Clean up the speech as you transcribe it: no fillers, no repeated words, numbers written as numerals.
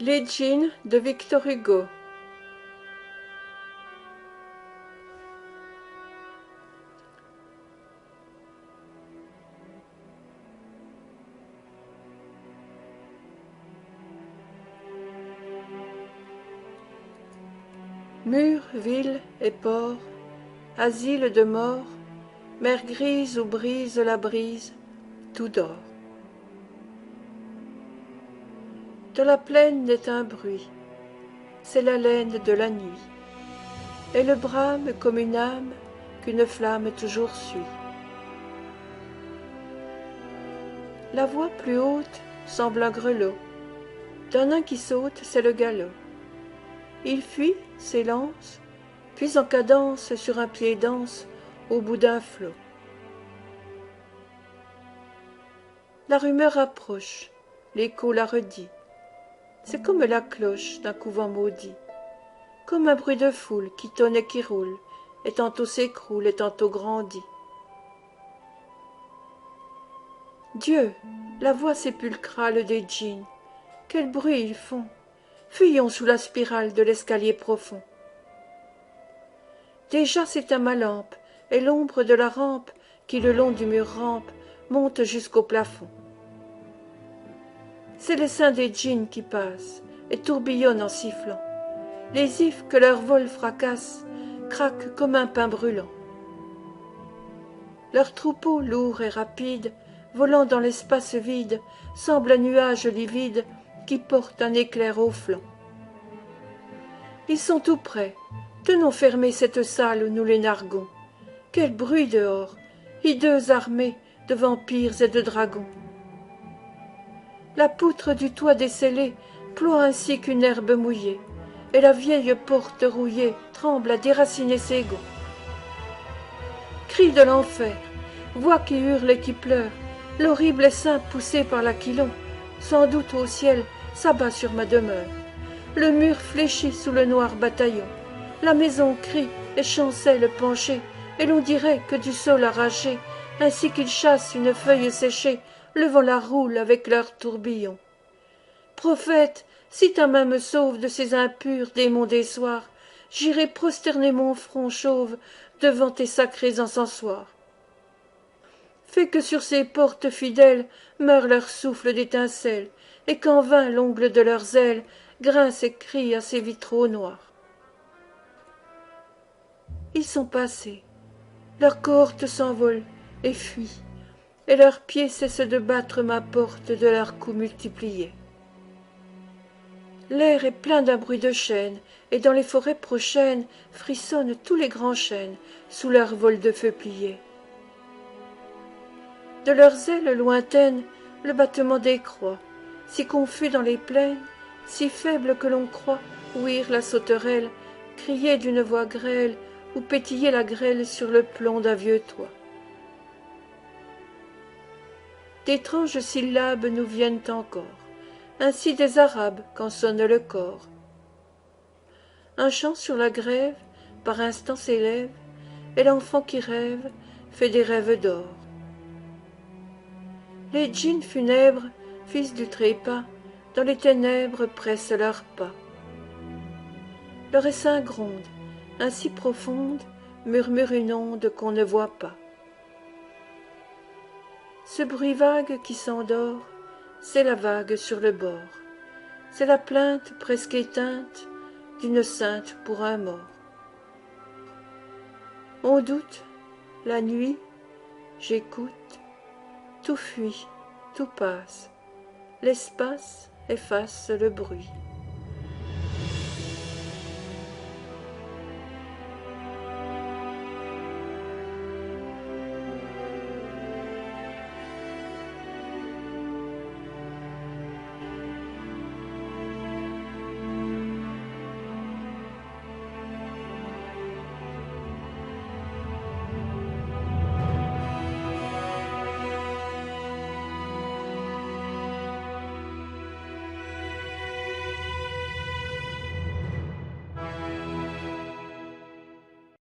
Les jeans de Victor Hugo. Murs, villes et ports, asile de mort, mer grise où brise la brise, tout dort. De la plaine naît un bruit, c'est l'haleine de la nuit, et le brame comme une âme qu'une flamme toujours suit. La voix plus haute semble un grelot, d'un nain qui saute, c'est le galop. Il fuit, s'élance, puis en cadence sur un pied danse au bout d'un flot. La rumeur approche, l'écho la redit. C'est comme la cloche d'un couvent maudit, comme un bruit de foule qui tonne et qui roule, et tantôt s'écroule et tantôt grandit. Dieu, la voix sépulcrale des djinns, quel bruit ils font! Fuyons sous la spirale de l'escalier profond. Déjà s'éteint ma lampe, et l'ombre de la rampe qui le long du mur rampe monte jusqu'au plafond. C'est les seins des djinns qui passent et tourbillonnent en sifflant. Les ifs que leur vol fracasse craquent comme un pain brûlant. Leur troupeau lourd et rapide, volant dans l'espace vide, semble un nuage livide qui porte un éclair au flanc. Ils sont tout près. Tenons fermée cette salle où nous les narguons. Quel bruit dehors, hideux armées de vampires et de dragons. La poutre du toit descellé ploie ainsi qu'une herbe mouillée, et la vieille porte rouillée tremble à déraciner ses gonds. Cris de l'enfer, voix qui hurle et qui pleure, l'horrible essaim poussé par l'aquilon, sans doute au ciel, s'abat sur ma demeure. Le mur fléchit sous le noir bataillon. La maison crie et chancelle penchée, et l'on dirait que du sol arraché, ainsi qu'ils chassent une feuille séchée, le vent la roule avec leur tourbillon. Prophète, si ta main me sauve de ces impurs démons des soirs, j'irai prosterner mon front chauve devant tes sacrés encensoirs. Fais que sur ces portes fidèles meure leur souffle d'étincelles, et qu'en vain l'ongle de leurs ailes grince et crie à ces vitraux noirs. Ils sont passés, leur cohorte s'envole et fuit, et leurs pieds cessent de battre ma porte de leurs coups multipliés. L'air est plein d'un bruit de chaînes, et dans les forêts prochaines frissonnent tous les grands chênes sous leur vol de feu plié. De leurs ailes lointaines le battement décroît, si confus dans les plaines, si faible que l'on croit ouïr la sauterelle crier d'une voix grêle ou pétiller la grêle sur le plomb d'un vieux toit. D'étranges syllabes nous viennent encore, ainsi des arabes quand sonne le cor. Un chant sur la grève par instants s'élève, et l'enfant qui rêve fait des rêves d'or. Les djinns funèbres, fils du trépas, dans les ténèbres pressent leurs pas. Leur essaim gronde, ainsi profonde, murmure une onde qu'on ne voit pas. Ce bruit vague qui s'endort, c'est la vague sur le bord, c'est la plainte presque éteinte d'une sainte pour un mort. On doute, la nuit, j'écoute, tout fuit, tout passe, l'espace efface le bruit.